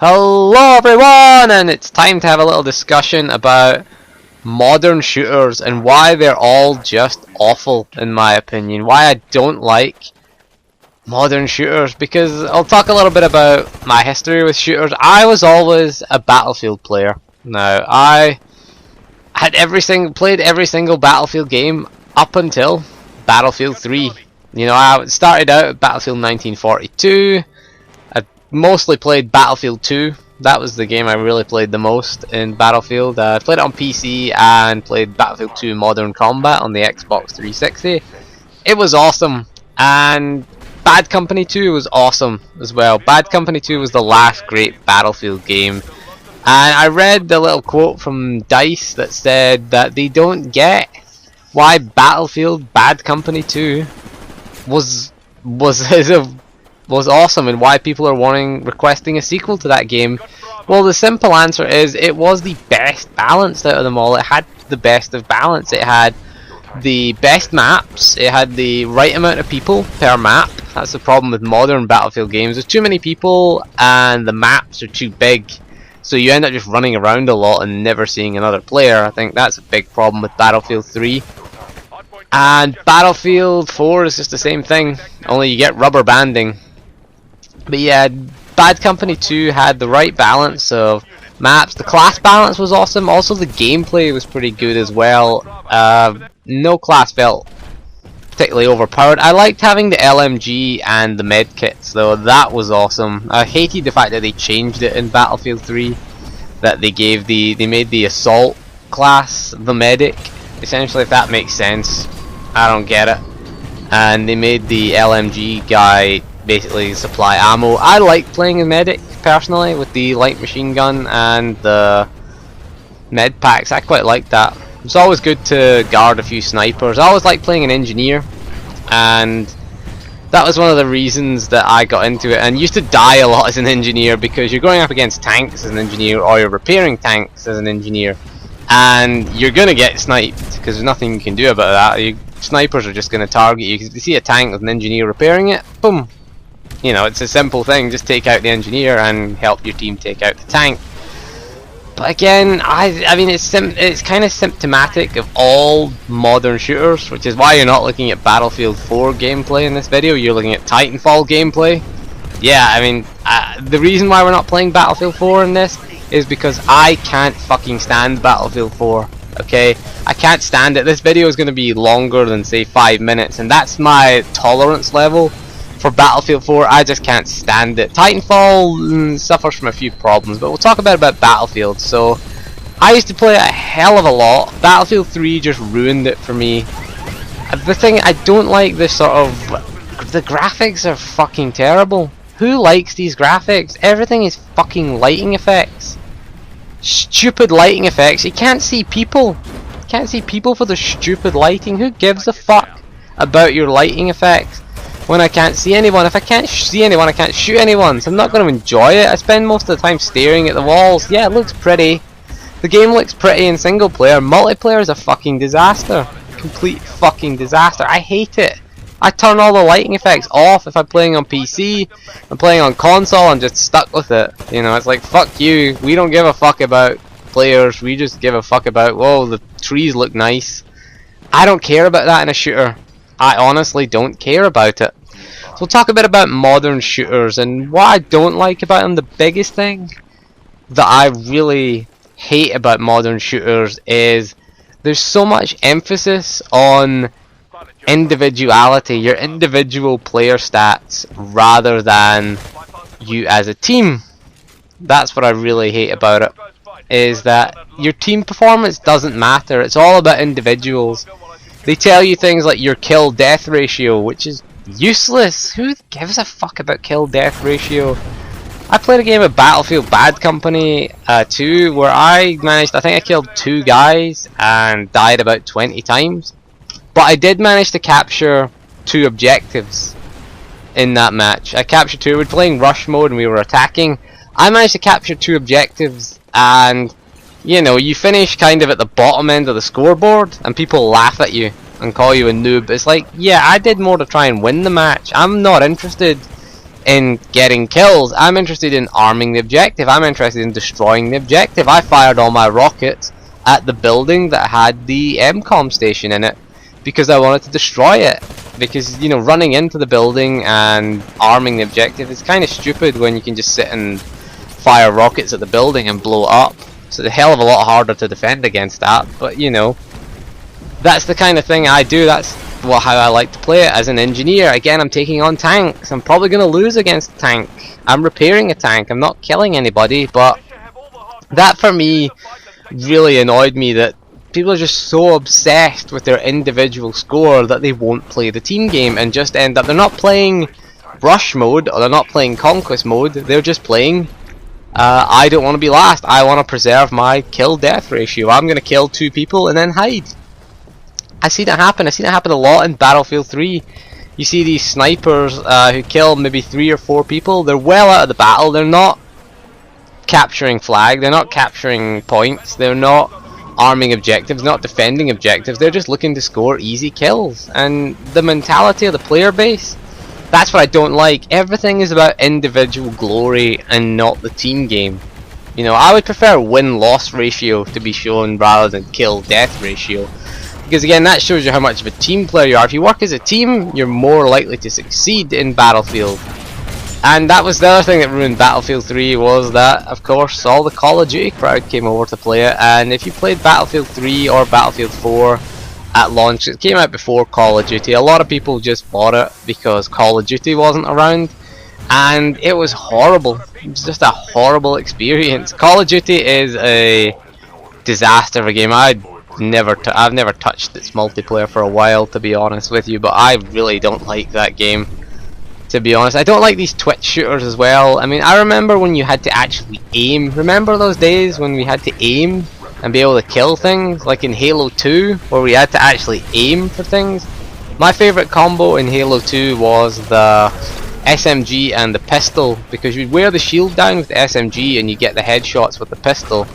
Hello everyone, and it's time to have a little discussion about modern shooters and why they're all just awful in my opinion. Why I don't like modern shooters, because I'll talk a little bit about my history with shooters. I was always a Battlefield player. Now, I had played every single Battlefield game up until Battlefield 3. You know, I started out at Battlefield 1942. Mostly played Battlefield 2. That was the game I really played the most in Battlefield. I played it on PC and played Battlefield 2 Modern Combat on the Xbox 360. It was awesome, and Bad Company 2 was awesome as well. Bad Company 2 was the last great Battlefield game, and I read the little quote from DICE that said that they don't get why Battlefield Bad Company 2 was awesome and why people are requesting a sequel to that game. Well, the simple answer is it was the best balanced out of them all. It had the best of balance. It had the best maps. It had the right amount of people per map. That's the problem with modern Battlefield games. There's too many people and the maps are too big, so you end up just running around a lot and never seeing another player. I think that's a big problem with Battlefield 3. And Battlefield 4 is just the same thing, only you get rubber banding. But yeah, Bad Company 2 had the right balance of maps. The class balance was awesome. Also, the gameplay was pretty good as well. No class felt particularly overpowered. I liked having the LMG and the medkits, though. That was awesome. I hated the fact that they changed it in Battlefield 3. That they made the assault class the medic. Essentially, if that makes sense, I don't get it. And they made the LMG guy basically supply ammo. I like playing a medic personally with the light machine gun and the med packs. I quite like that. It's always good to guard a few snipers. I always like playing an engineer, and that was one of the reasons that I got into it and used to die a lot as an engineer, because you're going up against tanks as an engineer, or you're repairing tanks as an engineer, and you're gonna get sniped because there's nothing you can do about that. Snipers are just gonna target you. Because if you see a tank with an engineer repairing it, boom. You know, it's a simple thing. Just take out the engineer and help your team take out the tank. But again, I mean, it's kind of symptomatic of all modern shooters, which is why you're not looking at Battlefield 4 gameplay in this video. You're looking at Titanfall gameplay. Yeah, I mean, the reason why we're not playing Battlefield 4 in this is because I can't fucking stand Battlefield 4. Okay, I can't stand it. This video is going to be longer than, say, 5 minutes, and that's my tolerance level. For Battlefield 4, I just can't stand it. Titanfall suffers from a few problems, but we'll talk about Battlefield. So, I used to play it a hell of a lot. Battlefield 3 just ruined it for me. The thing, I don't like this sort of... The graphics are fucking terrible. Who likes these graphics? Everything is fucking lighting effects. Stupid lighting effects. You can't see people. You can't see people for the stupid lighting. Who gives a fuck about your lighting effects? When I can't see anyone. If I can't see anyone, I can't shoot anyone, so I'm not going to enjoy it. I spend most of the time staring at the walls. Yeah, it looks pretty. The game looks pretty in single player. Multiplayer is a fucking disaster. Complete fucking disaster. I hate it. I turn all the lighting effects off if I'm playing on PC. I'm playing on console, I'm just stuck with it. You know, it's like, fuck you. We don't give a fuck about players. We just give a fuck about, whoa, the trees look nice. I don't care about that in a shooter. I honestly don't care about it. So we'll talk a bit about modern shooters and what I don't like about them. The biggest thing that I really hate about modern shooters is there's so much emphasis on individuality, your individual player stats, rather than you as a team. That's what I really hate about it, is that your team performance doesn't matter. It's all about individuals. They tell you things like your kill death ratio, which is useless. Who gives a fuck about kill death ratio? I played a game of Battlefield Bad Company 2 where I think I killed 2 guys and died about 20 times. But I did manage to capture 2 objectives in that match. I captured 2. We were playing rush mode and we were attacking. I managed to capture 2 objectives, and you know, you finish kind of at the bottom end of the scoreboard and people laugh at you and call you a noob. It's like, yeah, I did more to try and win the match. I'm not interested in getting kills. I'm interested in arming the objective. I'm interested in destroying the objective. I fired all my rockets at the building that had the MCOM station in it because I wanted to destroy it. Because, you know, running into the building and arming the objective is kind of stupid when you can just sit and fire rockets at the building and blow it up. So it's a hell of a lot harder to defend against that, but you know, that's the kind of thing I do. That's how I like to play it as an engineer. Again, I'm taking on tanks. I'm probably going to lose against a tank. I'm repairing a tank. I'm not killing anybody, but that for me really annoyed me, that people are just so obsessed with their individual score that they won't play the team game and just end up, they're not playing rush mode or they're not playing conquest mode, they're just playing I don't want to be last, I want to preserve my kill death ratio. I'm going to kill 2 people and then hide. I see that happen a lot in Battlefield 3. You see these snipers who kill maybe 3 or 4 people, they're well out of the battle, they're not capturing flag, they're not capturing points, they're not arming objectives, not defending objectives, they're just looking to score easy kills. And the mentality of the player base, that's what I don't like. Everything is about individual glory and not the team game. You know, I would prefer win-loss ratio to be shown rather than kill-death ratio, because again, that shows you how much of a team player you are. If you work as a team, you're more likely to succeed in Battlefield. And that was the other thing that ruined Battlefield 3, was that, of course, all the Call of Duty crowd came over to play it. And if you played Battlefield 3 or Battlefield 4 at launch, it came out before Call of Duty. A lot of people just bought it because Call of Duty wasn't around, and it was horrible. It was just a horrible experience. Call of Duty is a disaster of a game. I've never touched its multiplayer for a while, to be honest with you, but I really don't like that game. To be honest, I don't like these Twitch shooters as well. I mean, I remember when you had to actually aim. Remember those days when we had to aim and be able to kill things, like in Halo 2, where we had to actually aim for things? My favourite combo in Halo 2 was the SMG and the pistol, because you'd wear the shield down with the SMG and you get the headshots with the pistol.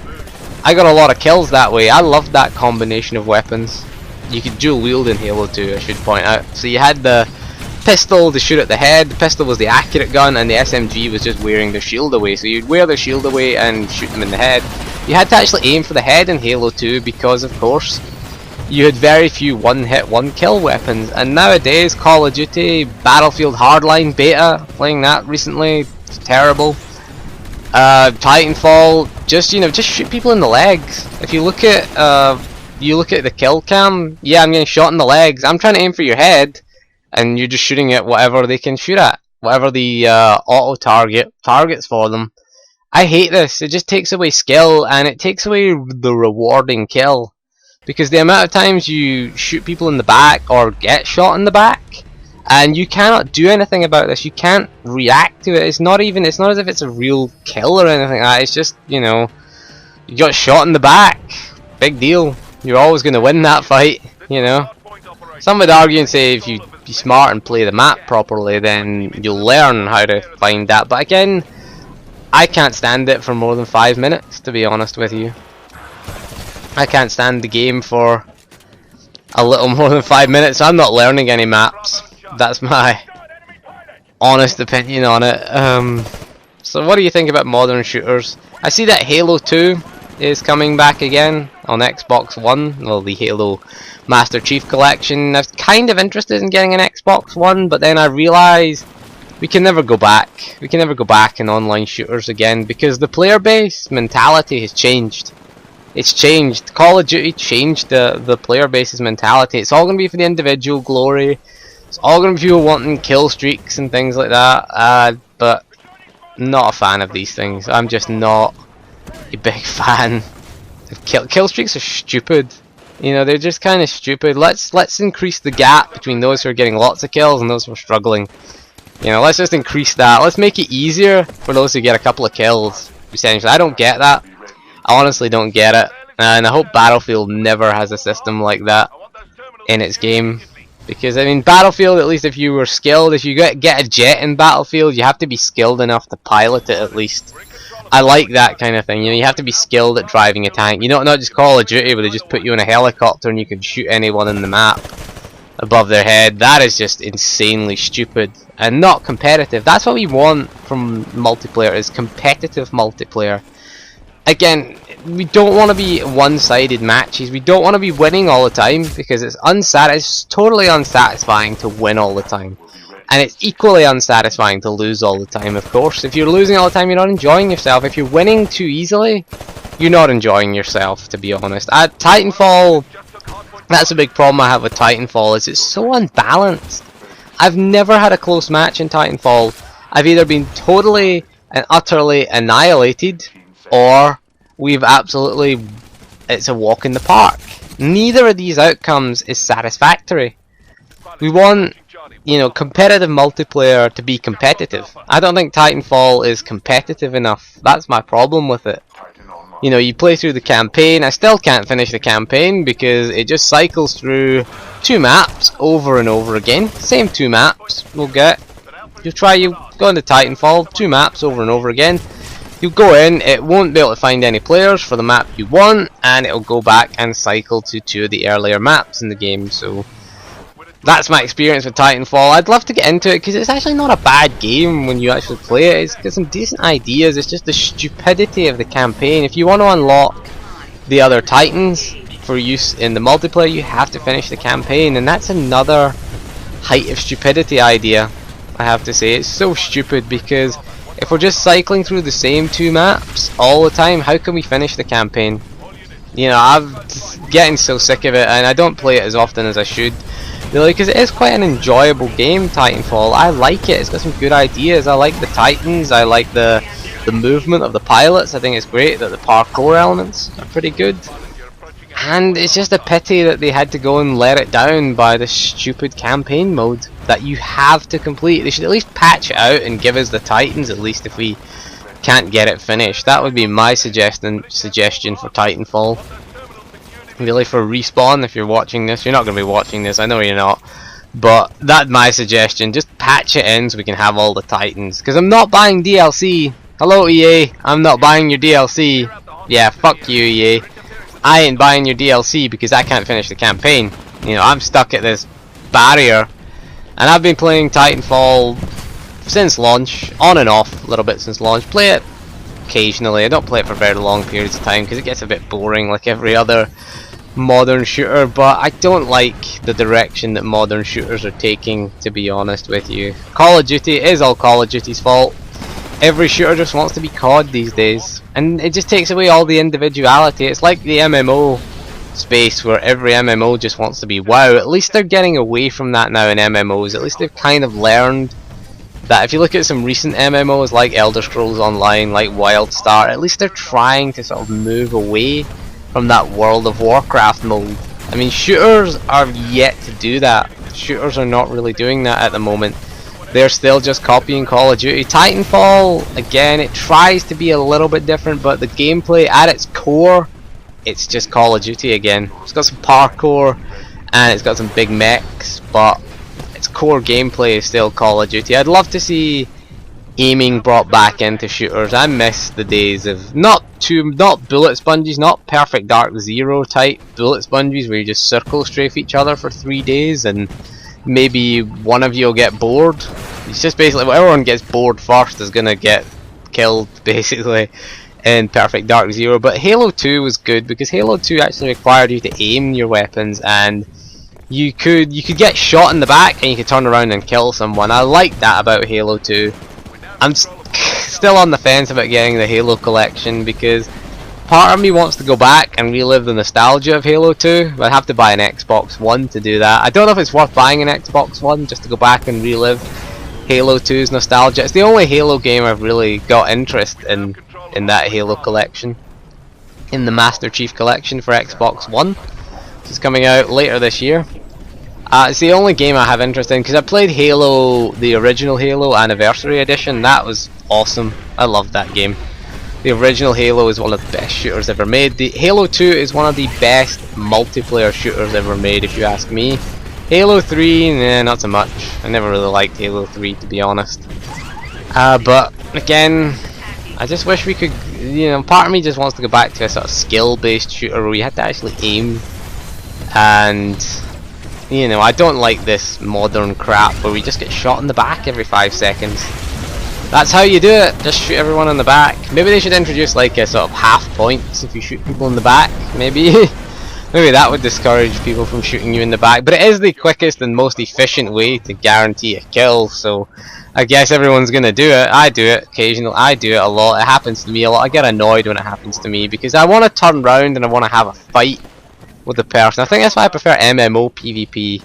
I got a lot of kills that way. I loved that combination of weapons. You could dual wield in Halo 2, I should point out. So you had the pistol to shoot at the head, the pistol was the accurate gun, and the SMG was just wearing their shield away. So you'd wear their shield away and shoot them in the head. You had to actually aim for the head in Halo 2 because, of course, you had very few one-hit, one-kill weapons. And nowadays, Call of Duty, Battlefield Hardline Beta, playing that recently, it's terrible. Titanfall, just shoot people in the legs. If you look at the kill cam, yeah, I'm getting shot in the legs. I'm trying to aim for your head, and you're just shooting at whatever they can shoot at, whatever the auto targets for them. I hate this. It just takes away skill, and it takes away the rewarding kill, because the amount of times you shoot people in the back or get shot in the back, and you cannot do anything about this. You can't react to it. It's not as if it's a real kill or anything like that. It's just, you know, you got shot in the back. Big deal. You're always going to win that fight, you know. Some would argue and say if you be smart and play the map properly, then you'll learn how to find that. But again, I can't stand it for more than 5 minutes, to be honest with you. I can't stand the game for a little more than 5 minutes. I'm not learning any maps. That's my honest opinion on it. So what do you think about modern shooters? I see that Halo 2 is coming back again on Xbox One. Well, the Halo Master Chief Collection. I was kind of interested in getting an Xbox One, but then I realised we can never go back. We can never go back in online shooters again, because the player base mentality has changed. It's changed. Call of Duty changed the player base's mentality. It's all going to be for the individual glory. It's all going to be people wanting kill streaks and things like that. But not a fan of these things. I'm just not a big fan. Kill streaks are stupid. You know, they're just kind of stupid. Let's increase the gap between those who are getting lots of kills and those who are struggling. You know, let's just increase that. Let's make it easier for those who get a couple of kills. Essentially, I don't get that. I honestly don't get it, and I hope Battlefield never has a system like that in its game. Because I mean, Battlefield, at least if you were skilled, if you get a jet in Battlefield, you have to be skilled enough to pilot it at least. I like that kind of thing. You know, you have to be skilled at driving a tank. You know, not just Call of Duty where they just put you in a helicopter and you can shoot anyone in the map. above their head. That is just insanely stupid and not competitive. That's what we want from multiplayer, is competitive multiplayer. Again, we don't want to be one-sided matches. We don't want to be winning all the time, because it's totally unsatisfying to win all the time. And it's equally unsatisfying to lose all the time, of course. If you're losing all the time, you're not enjoying yourself. If you're winning too easily, you're not enjoying yourself, to be honest. At Titanfall, that's a big problem I have with Titanfall, is it's so unbalanced. I've never had a close match in Titanfall. I've either been totally and utterly annihilated, or we've absolutely, it's a walk in the park. Neither of these outcomes is satisfactory. We want, you know, competitive multiplayer to be competitive. I don't think Titanfall is competitive enough. That's my problem with it. You know, you play through the campaign. I still can't finish the campaign because it just cycles through 2 maps over and over again. Same 2 maps we'll get. You go into Titanfall, 2 maps over and over again. You go in, it won't be able to find any players for the map you want, and it'll go back and cycle to 2 of the earlier maps in the game. So that's my experience with Titanfall. I'd love to get into it because it's actually not a bad game when you actually play it. It's got some decent ideas. It's just the stupidity of the campaign. If you want to unlock the other Titans for use in the multiplayer, you have to finish the campaign, and that's another height of stupidity idea, I have to say. It's so stupid, because if we're just cycling through the same 2 maps all the time, how can we finish the campaign? You know, I'm getting so sick of it, and I don't play it as often as I should, really, because it is quite an enjoyable game, Titanfall. I like it. It's got some good ideas. I like the Titans. I like the movement of the pilots. I think it's great that the parkour elements are pretty good. And it's just a pity that they had to go and let it down by the stupid campaign mode that you have to complete. They should at least patch it out and give us the Titans, at least, if we can't get it finished. That would be my suggestion for Titanfall. Really, for Respawn, if you're watching this. You're not going to be watching this, I know you're not, but that's my suggestion. Just patch it in so we can have all the Titans, because I'm not buying DLC. Hello EA, I'm not buying your DLC. Yeah, fuck you EA. I ain't buying your DLC because I can't finish the campaign. You know, I'm stuck at this barrier, and I've been playing Titanfall since launch, on and off a little bit since launch. Play it occasionally. I don't play it for very long periods of time because it gets a bit boring like every other modern shooter, but I don't like the direction that modern shooters are taking, to be honest with you. Call of Duty is all Call of Duty's fault. Every shooter just wants to be COD these days, and it just takes away all the individuality. It's like the MMO space, where every MMO just wants to be WoW. At least they're getting away from that now in MMOs. At least they've kind of learned that. If you look at some recent MMOs like Elder Scrolls Online, like WildStar, at least they're trying to sort of move away from that World of Warcraft mode. I mean, shooters are yet to do that. Shooters are not really doing that at the moment. They're still just copying Call of Duty. Titanfall, again, it tries to be a little bit different, but the gameplay at its core, it's just Call of Duty again. It's got some parkour, and it's got some big mechs, but its core gameplay is still Call of Duty. I'd love to see aiming brought back into shooters. I miss the days of not bullet sponges, not Perfect Dark Zero type bullet sponges where you just circle strafe each other for 3 days and maybe one of you will get bored. It's just basically everyone gets bored first is gonna get killed, basically, in Perfect Dark Zero. But Halo 2 was good because Halo 2 actually required you to aim your weapons, and you could get shot in the back and you could turn around and kill someone. I like that about Halo 2. I'm still on the fence about getting the Halo collection because part of me wants to go back and relive the nostalgia of Halo 2, but I'd have to buy an Xbox One to do that. I don't know if it's worth buying an Xbox One just to go back and relive Halo 2's nostalgia. It's the only Halo game I've really got interest in that Halo collection, in the Master Chief collection for Xbox One, which is coming out later this year. It's the only game I have interest in because I played Halo, the original Halo Anniversary Edition. That was awesome. I loved that game. The original Halo is one of the best shooters ever made. The Halo 2 is one of the best multiplayer shooters ever made, if you ask me. Halo 3, nah, not so much. I never really liked Halo 3, to be honest. But again, I just wish we could, you know, part of me just wants to go back to a sort of skill-based shooter where you had to actually aim and You know, I don't like this modern crap where we just get shot in the back every 5 seconds. That's how you do it, just shoot everyone in the back. Maybe they should introduce like a sort of half points if you shoot people in the back, maybe. Maybe that would discourage people from shooting you in the back, but it is the quickest and most efficient way to guarantee a kill, so I guess everyone's gonna do it. I do it occasionally, I do it a lot, it happens to me a lot. I get annoyed when it happens to me because I want to turn round and I want to have a fight with the person. I think that's why I prefer MMO PvP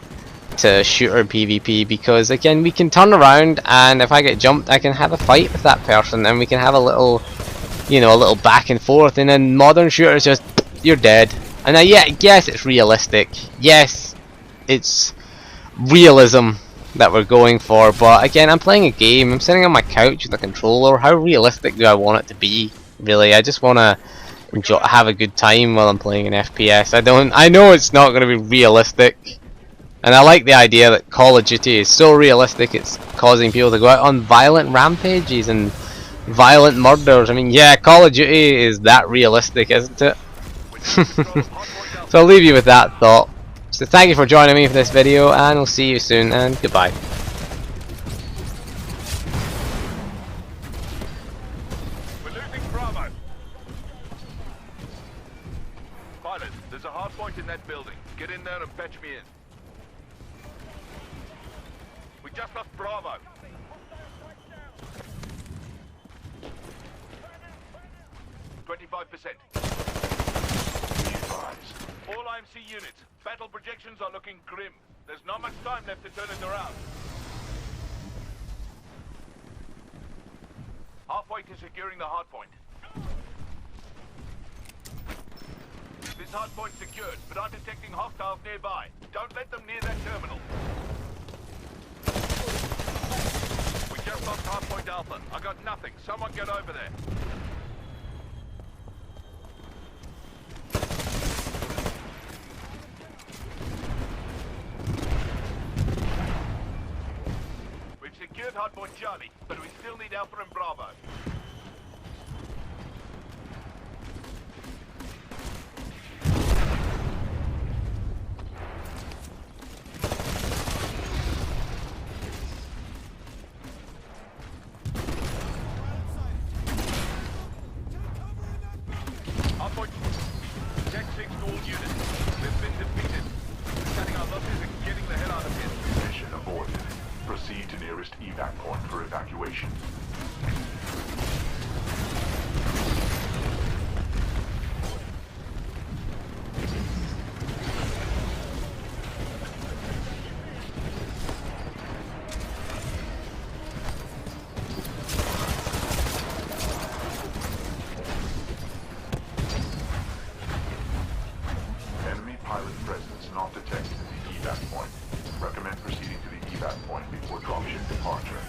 to shooter PvP, because again we can turn around and if I get jumped I can have a fight with that person and we can have a little, you know, a little back and forth. And then modern shooters, just you're dead. And yeah, yes, it's realistic. Yes, it's realism that we're going for. But again, I'm playing a game. I'm sitting on my couch with a controller. How realistic do I want it to be? Really, I just want to have a good time while I'm playing an FPS. I know it's not going to be realistic. And I like the idea that Call of Duty is so realistic it's causing people to go out on violent rampages and violent murders. I mean, yeah, Call of Duty is that realistic, isn't it? So I'll leave you with that thought. So thank you for joining me for this video, and I'll see you soon, and goodbye. We're losing Bravo. Pilot, there's a hard point in that building. Get in there and patch me in. We just lost Bravo. All IMC units, battle projections are looking grim. There's not much time left to turn it around. Halfway to securing the hardpoint. This hardpoint's secured, but I'm detecting hostiles nearby. Don't let them near that terminal. We just lost hardpoint Alpha. I got nothing. Someone get over there. Secured hardpoint Charlie, but we still need Alpha and Bravo. Hardpoint. Check 6 to all units. We've been defeated. We're cutting our losses and getting the hell out of here. Mission aborted. Proceed to nearest evac point for evacuation. Enemy pilot presence not detected at the evac point. Recommend proceeding to the evac point before dropship departure.